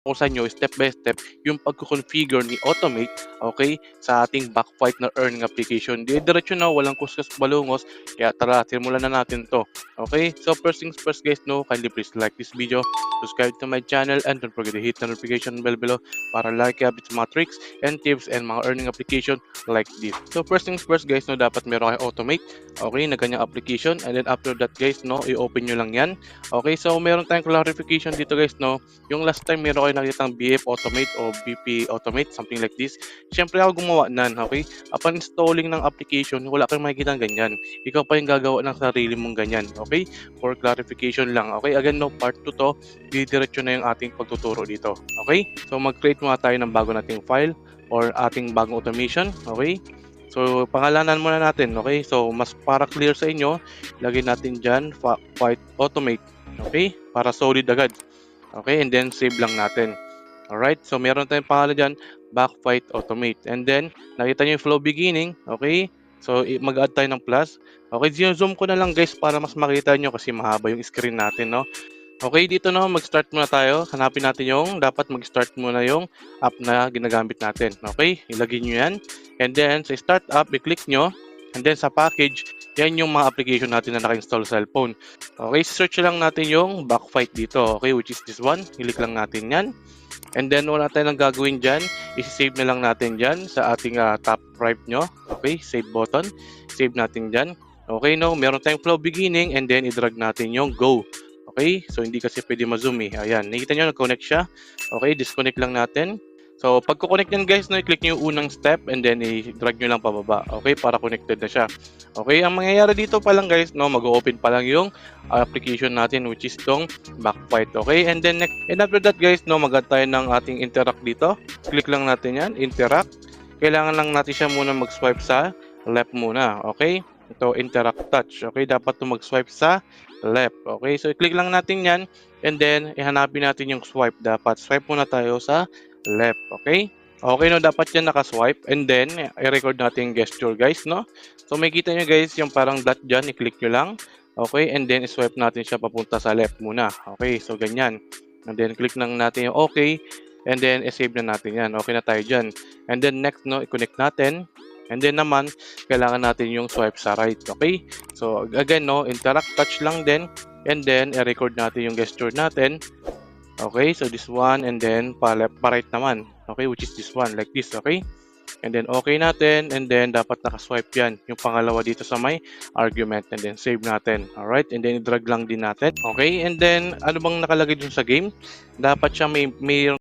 kung sa inyo step by step yung pagko-configure ni Automate, okay, sa ating Backfight na earning application. Diretso na, walang kuskus balungos, kaya tara, simulan na natin to. Okay, so first things first guys, kindly please like this video, subscribe to my channel, and don't forget to hit the notification bell below para like updates mga tricks and tips and mga earning application like this. So first things first guys, dapat meron kayo Automate, okay, na ganyang application, and then after that guys, i-open nyo lang yan. Okay, so meron tayong clarification dito guys, yung last time meron kayo nakitang BF Automate o BP Automate, something like this. Siyempre ako gumawa nan, okay? Upon installing ng application, wala kang makikita ganyan. Ikaw pa yung gagawa ng sarili mong ganyan, okay? For clarification lang, okay? Again, part 2 to, didiretso na yung ating pagtuturo dito, okay? So mag-create muna tayo ng bago nating file or ating bagong automation, okay? So pangalanan muna natin, okay? So mas para clear sa inyo, lagay natin dyan Fight Automate, okay? Para solid agad. Okay, and then save lang natin. Alright, so meron tayong pangalan dyan, Backfight Automate. And then, nakita nyo yung flow beginning, okay? So, mag-add tayo ng plus. Okay, zoom ko na lang guys para mas makita nyo kasi mahaba yung screen natin, no? Okay, dito mag-start muna tayo. Hanapin natin yung, dapat mag-start muna yung app na ginagamit natin. Okay, ilagay nyo yan. And then, sa start app, i-click nyo. And then, sa package, yan yung mga application natin na naka-install sa cellphone. Okay, search lang natin yung Backfight dito. Okay, which is this one. Click lang natin yan. And then, wala tayong gagawin dyan. I-save na lang natin dyan sa ating top right nyo. Okay, save button. Save natin dyan. Okay, meron tayong flow beginning and then i-drag natin yung go. Okay, so hindi kasi pwede ma-zoom eh. Ayan, nakita nyo, nag-connect siya. Okay, disconnect lang natin. So, pag connect nyo guys, i-click nyo yung unang step and then i-drag nyo lang pababa. Okay, para connected na siya. Okay, ang mangyayari dito pa lang guys, mag-open pa lang yung application natin which is tong Backfight. Okay, and then next, and after that guys, mag-add tayo ng ating interact dito. Click lang natin yan, interact. Kailangan lang natin siya muna mag-swipe sa left muna. Okay, ito interact touch. Okay, dapat mag-swipe sa left. Okay, so i-click lang natin yan and then ihanapin natin yung swipe. Dapat swipe muna tayo sa left. Okay, okay, dapat yan nakaswipe and then i-record natin yung gesture guys, so makikita nyo guys yung parang dot dyan, i-click nyo lang. Okay, and then i-swipe natin siya papunta sa left muna. Okay, so ganyan, and then click lang natin yung okay and then i-save na natin yan. Okay na tayo dyan, and then next i-connect natin. And then naman, kailangan natin yung swipe sa right. Okay? So, again, interact touch lang din. And then, i-record natin yung gesture natin. Okay? So, this one. And then, pa-left, pa-right naman. Okay? Which is this one. Like this. Okay? And then, okay natin. And then, dapat nakaswipe yan. Yung pangalawa dito sa may argument. And then, save natin. Alright? And then, i-drag lang din natin. Okay? And then, ano bang nakalagay dun sa game? Dapat siya may